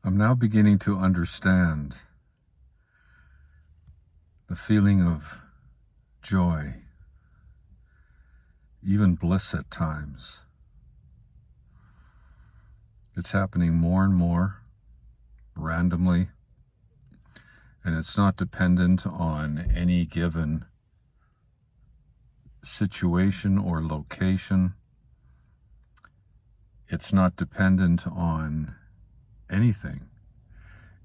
I'm now beginning to understand the feeling of joy, even bliss at times. It's happening more and more randomly, and it's not dependent on any given situation or location. It's not dependent on anything.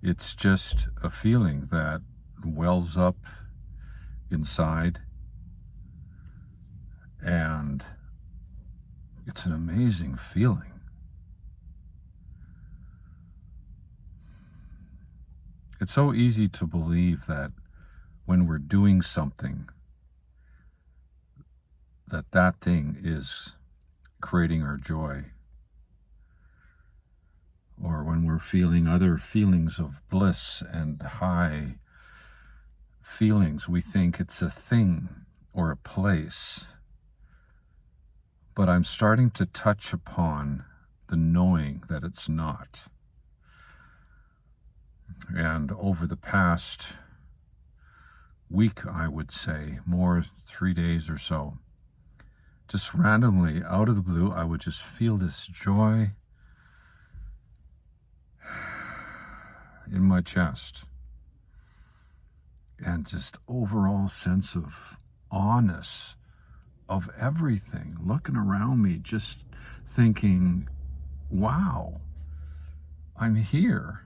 It's just a feeling that wells up inside, and it's an amazing feeling. It's so easy to believe that when we're doing something, that thing is creating our joy. Or when we're feeling other feelings of bliss and high feelings, we think it's a thing or a place. But I'm starting to touch upon the knowing that it's not. And over the past week, I would say, more 3 days or so, just randomly, out of the blue, I would just feel this joy in my chest. And just overall sense of awness of everything, looking around me, just thinking, wow, I'm here.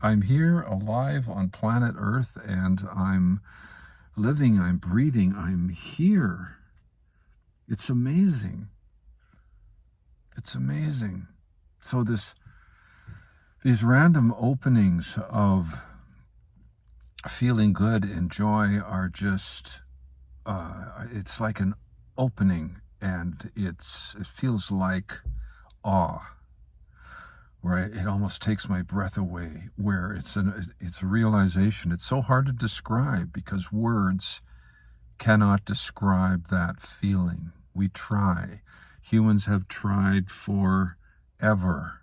I'm here alive on planet Earth, and I'm living, I'm breathing, I'm here. It's amazing. It's amazing. So these random openings of feeling good and joy are just, it's like an opening, and it feels like awe, where it almost takes my breath away, where it's a realization. It's so hard to describe because words cannot describe that feeling. We try. Humans have tried forever.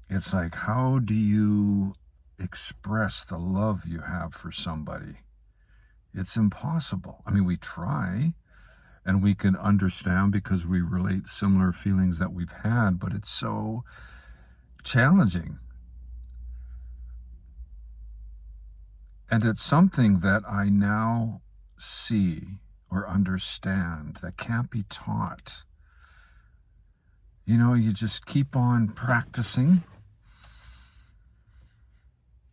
It's like, how do you express the love you have for somebody? It's impossible. I mean, we try, and we can understand because we relate similar feelings that we've had, but it's so challenging. And it's something that I now see or understand that can't be taught. You know, you just keep on practicing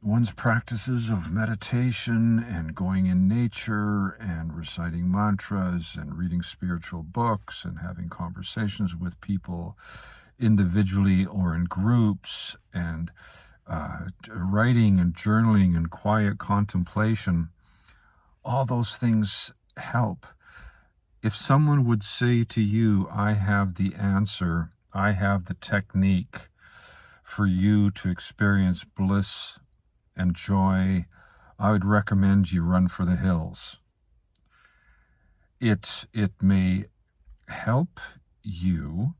one's practices of meditation and going in nature and reciting mantras and reading spiritual books and having conversations with people individually or in groups, and writing and journaling and quiet contemplation. All those things help. If someone would say to you, I have the answer, I have the technique for you to experience bliss and joy, I would recommend you run for the hills. It may help you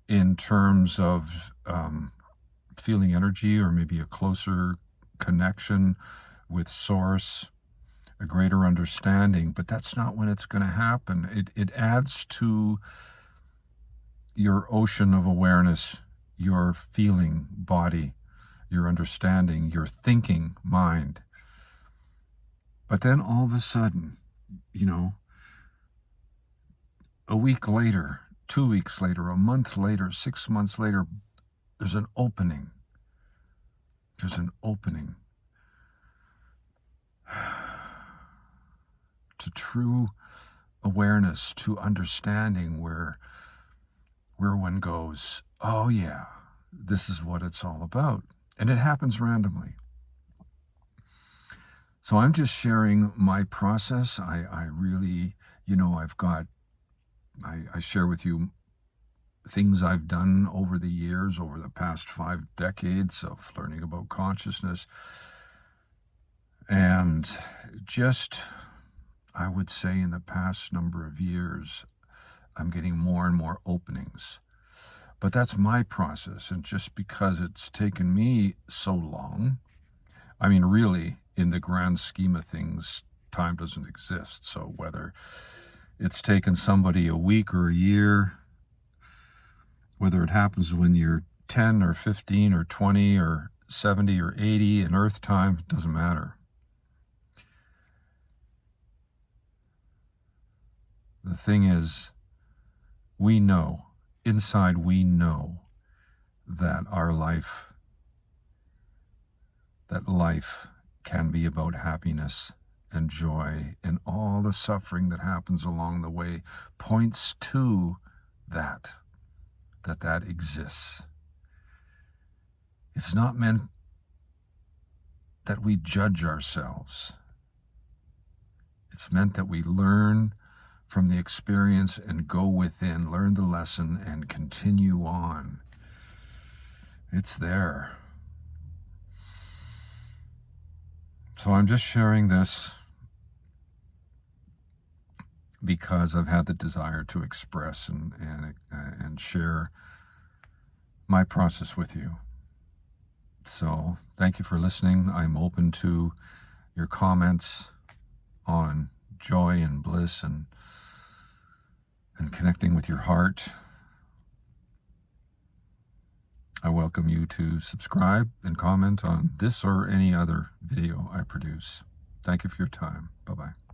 in terms of feeling energy, or maybe a closer connection with Source, a greater understanding, but that's not when it's going to happen. It adds to your ocean of awareness, your feeling body, your understanding, your thinking mind. But then all of a sudden, you know, a week later, 2 weeks later, a month later, 6 months later, there's an opening. There's an opening to true awareness, to understanding, where one goes, oh yeah, this is what it's all about. And it happens randomly. So I'm just sharing my process. I really, I share with you things I've done over the years, over the past 5 decades of learning about consciousness. And just, I would say, in the past number of years, I'm getting more and more openings. But that's my process. And just because it's taken me so long, I mean, really, in the grand scheme of things, time doesn't exist. So whether it's taken somebody a week or a year, whether it happens when you're 10 or 15 or 20 or 70 or 80 in Earth time, it doesn't matter. The thing is, we know, inside we know that life can be about happiness and joy, and all the suffering that happens along the way points to that exists. It's not meant that we judge ourselves. It's meant that we learn from the experience and go within, learn the lesson, and continue on. It's there. So I'm just sharing this because I've had the desire to express and share my process with you. So thank you for listening. I'm open to your comments on joy and bliss and connecting with your heart. I welcome you to subscribe and comment on this or any other video I produce. Thank you for your time. Bye-bye.